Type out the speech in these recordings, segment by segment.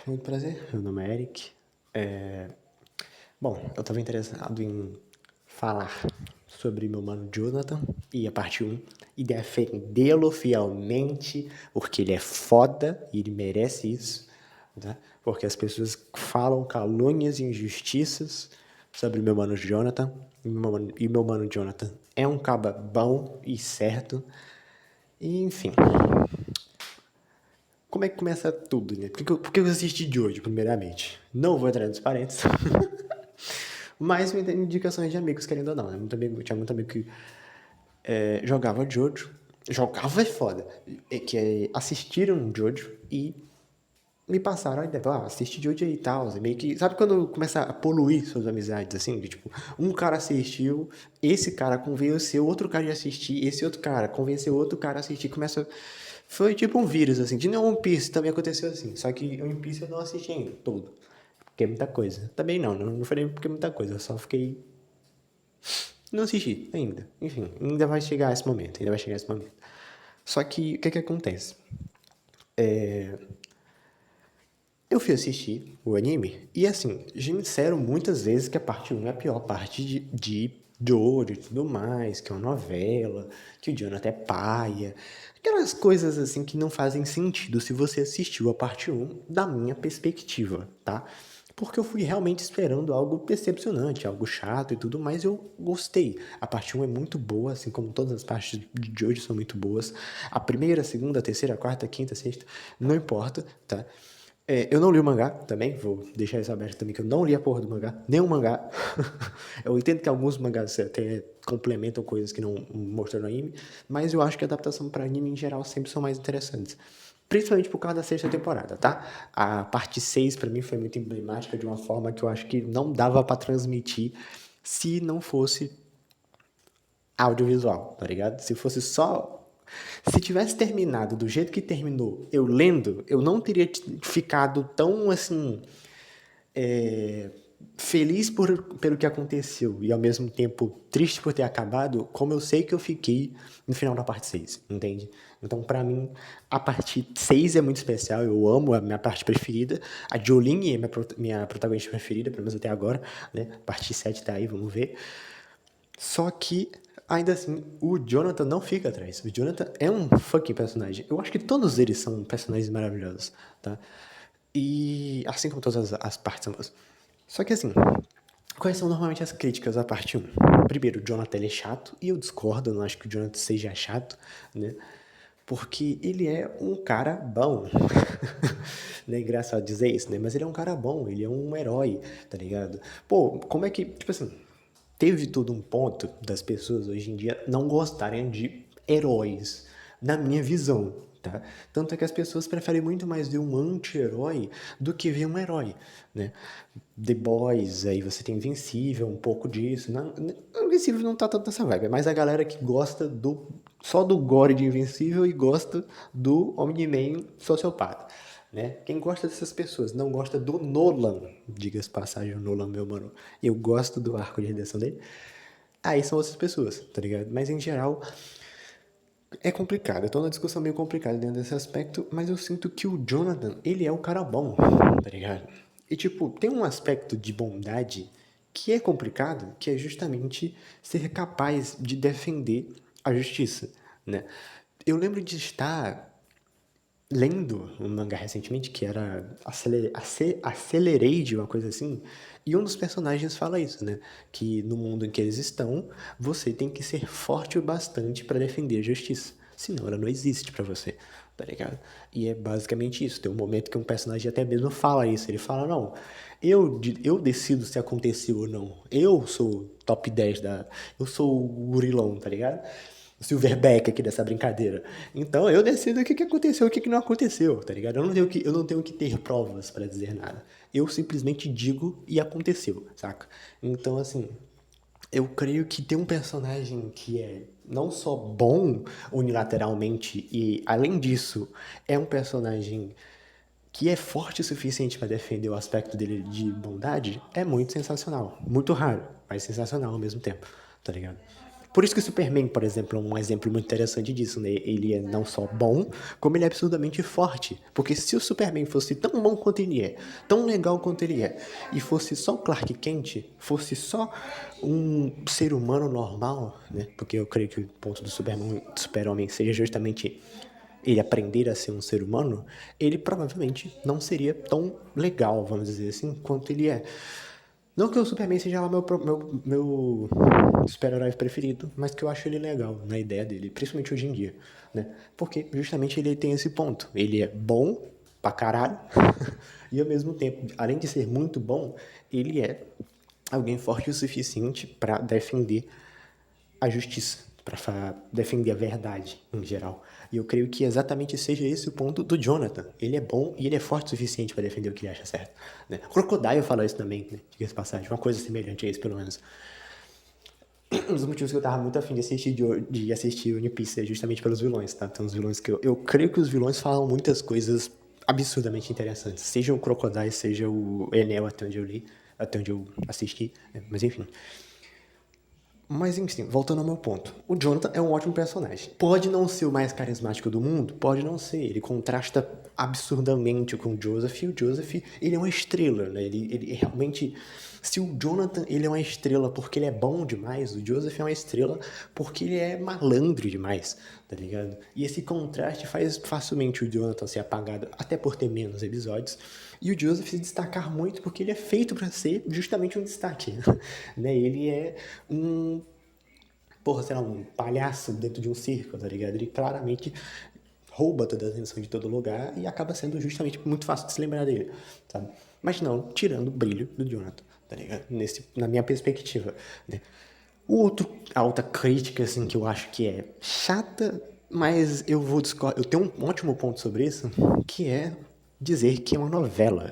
Muito prazer, meu nome é Eric. Bom, eu estava interessado em falar sobre meu mano Jonathan e a parte um e defendê-lo fielmente, porque ele é foda e ele merece isso, né? Porque as pessoas falam calúnias e injustiças sobre meu mano Jonathan e meu mano Jonathan é um caba bom e certo. E, enfim, como é que começa tudo, né? Por que eu assisti de hoje, primeiramente? Não vou entrar nos parênteses. Mas me tem indicações de amigos, querendo ou não, né? Tinha muito amigo que jogava Jojo. Jogava é foda. Assistiram Jojo e me passaram a ideia. Assiste Jojo aí e tal. Meio que. Sabe quando começa a poluir suas amizades, assim? De, tipo, um cara assistiu, esse cara convenceu outro cara a assistir, esse outro cara convenceu outro cara a assistir. Começa. Foi tipo um vírus, assim. De One Piece também aconteceu assim. Só que One Piece eu não assisti ainda, todo. Porque é muita coisa. Também não foi nem porque é muita coisa. Eu só fiquei. Não assisti ainda. Enfim, ainda vai chegar esse momento. Ainda vai chegar esse momento. Só que, o que acontece? Eu fui assistir o anime e, assim, já me disseram muitas vezes que a parte um é a pior parte de Jojo e tudo mais, que é uma novela, que o Jonathan é paia. Aquelas coisas, assim, que não fazem sentido se você assistiu a parte um da minha perspectiva, tá? Porque eu fui realmente esperando algo decepcionante, algo chato e tudo, mas eu gostei. A parte um é muito boa, assim como todas as partes de Jojo são muito boas. A primeira, a segunda, a terceira, a quarta, a quinta, a sexta, não importa, tá? Eu não li o mangá também, vou deixar isso aberto também, que eu não li a porra do mangá, nem o mangá. Eu entendo que alguns mangás até complementam coisas que não mostram no anime, mas eu acho que a adaptação para anime em geral sempre são mais interessantes. Principalmente por causa da sexta temporada, tá? A parte 6 para mim foi muito emblemática de uma forma que eu acho que não dava para transmitir se não fosse audiovisual, tá ligado? Se fosse só. Se tivesse terminado do jeito que terminou, eu lendo, eu não teria ficado tão assim. é, Feliz pelo que aconteceu e ao mesmo tempo triste por ter acabado, como eu sei que eu fiquei no final da parte 6, entende? Então, pra mim, a parte 6 é muito especial, eu amo, é a minha parte preferida. A Jolene é minha protagonista preferida, pelo menos até agora, né? A parte 7 tá aí, vamos ver. Só que, ainda assim, o Jonathan não fica atrás. O Jonathan é um fucking personagem. Eu acho que todos eles são personagens maravilhosos, tá? E assim como todas as partes são boas. Só que assim, quais são normalmente as críticas à parte um? Primeiro, o Jonathan ele é chato, e eu discordo, eu não acho que o Jonathan seja chato, né? Porque ele é um cara bom. Não é engraçado dizer isso, né? Mas ele é um cara bom, ele é um herói, tá ligado? Pô, como é que, tipo assim, teve todo um ponto das pessoas hoje em dia não gostarem de heróis, na minha visão, tá? Tanto é que as pessoas preferem muito mais ver um anti-herói do que ver um herói, né? The Boys, aí você tem Invencível, um pouco disso. Não, Invencível não tá tanto nessa vibe, é mais a galera que gosta só do gore de Invencível e gosta do Omni-Man sociopata. Né? Quem gosta dessas pessoas não gosta do Nolan, diga-se passagem, o Nolan, meu mano. Eu gosto do arco de redenção dele. Aí são outras pessoas, tá ligado? Mas em geral, é complicado. Eu tô numa discussão meio complicada dentro desse aspecto, mas eu sinto que o Jonathan, ele é o cara bom, tá ligado? E tipo, tem um aspecto de bondade que é complicado, que é justamente ser capaz de defender a justiça, né? Eu lembro de estar lendo um mangá recentemente que era Accelerate, uma coisa assim, e um dos personagens fala isso, né? Que no mundo em que eles estão, você tem que ser forte o bastante para defender a justiça. Senão ela não existe para você, tá ligado? E é basicamente isso. Tem um momento que um personagem até mesmo fala isso. Ele fala, não, eu decido se aconteceu ou não. Eu sou top 10 da. Eu sou o gurilão, tá ligado? O Silverback aqui dessa brincadeira. Então eu decido o que aconteceu e o que não aconteceu, tá ligado? Eu não tenho que ter provas para dizer nada. Eu simplesmente digo e aconteceu, saca? Então, assim, eu creio que tem um personagem que é não só bom unilateralmente e, além disso, é um personagem que é forte o suficiente para defender o aspecto dele de bondade, é muito sensacional. Muito raro, mas sensacional ao mesmo tempo, tá ligado? Por isso que o Superman, por exemplo, é um exemplo muito interessante disso, né? Ele é não só bom, como ele é absurdamente forte. Porque se o Superman fosse tão bom quanto ele é, tão legal quanto ele é, e fosse só o Clark Kent, fosse só um ser humano normal, né? Porque eu creio que o ponto do Super-Homem seja justamente ele aprender a ser um ser humano, ele provavelmente não seria tão legal, vamos dizer assim, quanto ele é. Não que o Superman seja lá meu super-herói preferido, mas que eu acho ele legal na ideia dele, principalmente hoje em dia, né? Porque justamente ele tem esse ponto. Ele é bom pra caralho e ao mesmo tempo, além de ser muito bom, ele é alguém forte o suficiente pra defender a justiça, para defender a verdade em geral. E eu creio que exatamente seja esse o ponto do Jonathan. Ele é bom e ele é forte o suficiente para defender o que ele acha certo. Né? O Crocodile fala isso também, né? Diga-se de passagem, uma coisa semelhante a isso, pelo menos. Um dos motivos que eu tava muito afim de assistir One Piece é justamente pelos vilões, tá? Então, os vilões que eu creio que os vilões falam muitas coisas absurdamente interessantes. Seja o Crocodile, seja o Enel, até onde eu li, até onde eu assisti, né? Mas enfim. Mas enfim, voltando ao meu ponto. O Jonathan é um ótimo personagem. Pode não ser o mais carismático do mundo? Pode não ser. Ele contrasta absurdamente com o Joseph. E o Joseph, ele é uma estrela, né? Ele realmente... Se o Jonathan, ele é uma estrela porque ele é bom demais, o Joseph é uma estrela porque ele é malandro demais, tá ligado? E esse contraste faz facilmente o Jonathan ser apagado, até por ter menos episódios, e o Joseph se destacar muito porque ele é feito para ser justamente um destaque, né? Ele é um, porra, sei lá, um palhaço dentro de um circo, tá ligado? Ele claramente rouba toda a atenção de todo lugar e acaba sendo justamente muito fácil de se lembrar dele, sabe? Mas não tirando o brilho do Jonathan, tá ligado? Na minha perspectiva, né? A outra crítica, assim, que eu acho que é chata, mas eu vou discordar. Eu tenho um ótimo ponto sobre isso, que é dizer que é uma novela.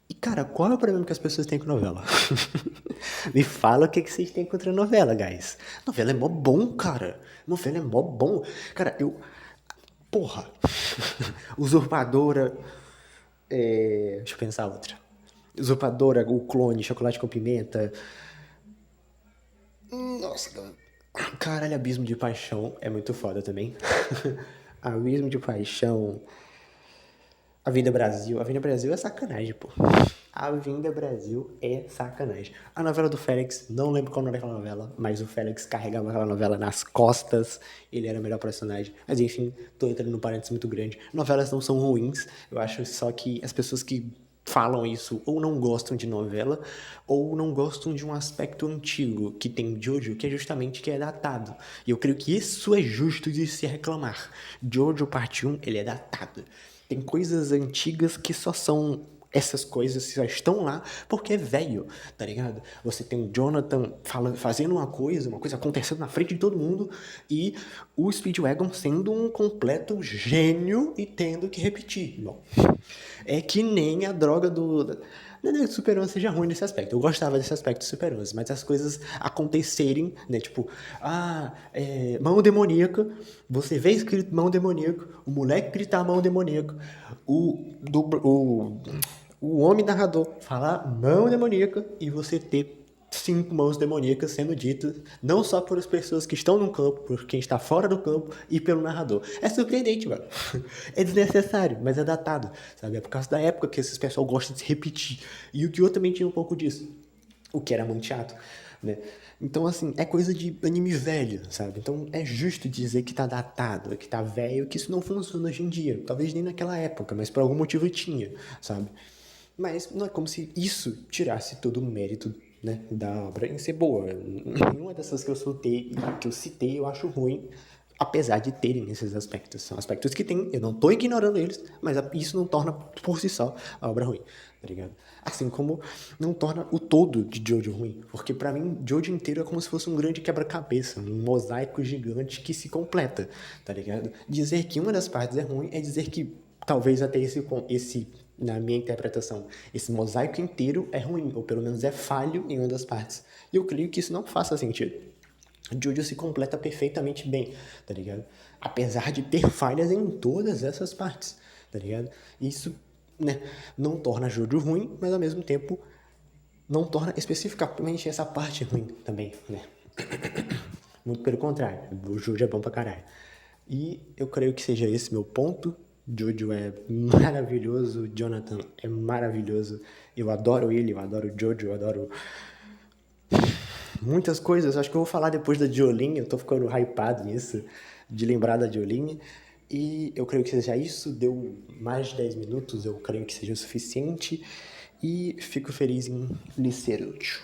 E, cara, qual é o problema que as pessoas têm com novela? Me fala o que vocês têm contra novela, guys. Novela é mó bom, cara. Novela é mó bom. Cara, eu... Porra. Usurpadora... Deixa eu pensar outra. Usurpadora, o clone, chocolate com pimenta. Nossa, caralho, Abismo de Paixão é muito foda também. Abismo de Paixão. Avenida Brasil. Avenida Brasil é sacanagem, pô. Avenida Brasil é sacanagem. A novela do Félix, não lembro qual nome daquela novela, mas o Félix carregava aquela novela nas costas. Ele era o melhor personagem. Mas enfim, tô entrando num parênteses muito grande. Novelas não são ruins. Eu acho só que as pessoas que falam isso ou não gostam de novela ou não gostam de um aspecto antigo que tem Jojo, que é justamente que é datado. E eu creio que isso é justo de se reclamar. Jojo parte 1, ele é datado. Tem coisas antigas que só são essas coisas que só estão lá porque é velho, tá ligado? Você tem o Jonathan fazendo uma coisa acontecendo na frente de todo mundo e o Speedwagon sendo um completo gênio e tendo que repetir. Bom, é que nem a droga do... Não é que o Super 11 seja ruim nesse aspecto. Eu gostava desse aspecto do Super 11, mas as coisas acontecerem, né? Tipo, mão demoníaca, você vê escrito mão demoníaca, o moleque gritar mão demoníaca, o homem narrador falar mão demoníaca e você ter 5 mãos demoníacas sendo ditas, não só pelas pessoas que estão no campo, por quem está fora do campo e pelo narrador. É surpreendente, mano. É desnecessário, mas é datado, sabe? É por causa da época que esses pessoal gostam de se repetir. E o Kyo também tinha um pouco disso, o que era muito chato, né? Então, assim, é coisa de anime velho, sabe? Então, é justo dizer que tá datado, que tá velho, que isso não funciona hoje em dia. Talvez nem naquela época, mas por algum motivo tinha, sabe? Mas não é como se isso tirasse todo o mérito, né, da obra em ser boa. Nenhuma dessas que eu citei, eu acho ruim, apesar de terem esses aspectos. São aspectos que tem, eu não tô ignorando eles, mas isso não torna por si só a obra ruim, tá ligado? Assim como não torna o todo de Jojo ruim, porque pra mim Jojo inteiro é como se fosse um grande quebra-cabeça, um mosaico gigante que se completa, tá ligado? Dizer que uma das partes é ruim é dizer que talvez até esse na minha interpretação, esse mosaico inteiro é ruim, ou pelo menos é falho em uma das partes. E eu creio que isso não faça sentido. Jojo se completa perfeitamente bem, tá ligado? Apesar de ter falhas em todas essas partes, tá ligado? Isso, né, não torna Jojo ruim, mas ao mesmo tempo não torna especificamente essa parte ruim também, né? Muito pelo contrário, o Jojo é bom pra caralho. E eu creio que seja esse meu ponto. Jojo é maravilhoso, Jonathan é maravilhoso. Eu adoro ele, eu adoro o Jojo, eu adoro muitas coisas. Acho que eu vou falar depois da Jolene, eu tô ficando hypado nisso, de lembrar da Jolene. E eu creio que seja isso, deu mais de 10 minutos, eu creio que seja o suficiente. E fico feliz em lhe ser útil.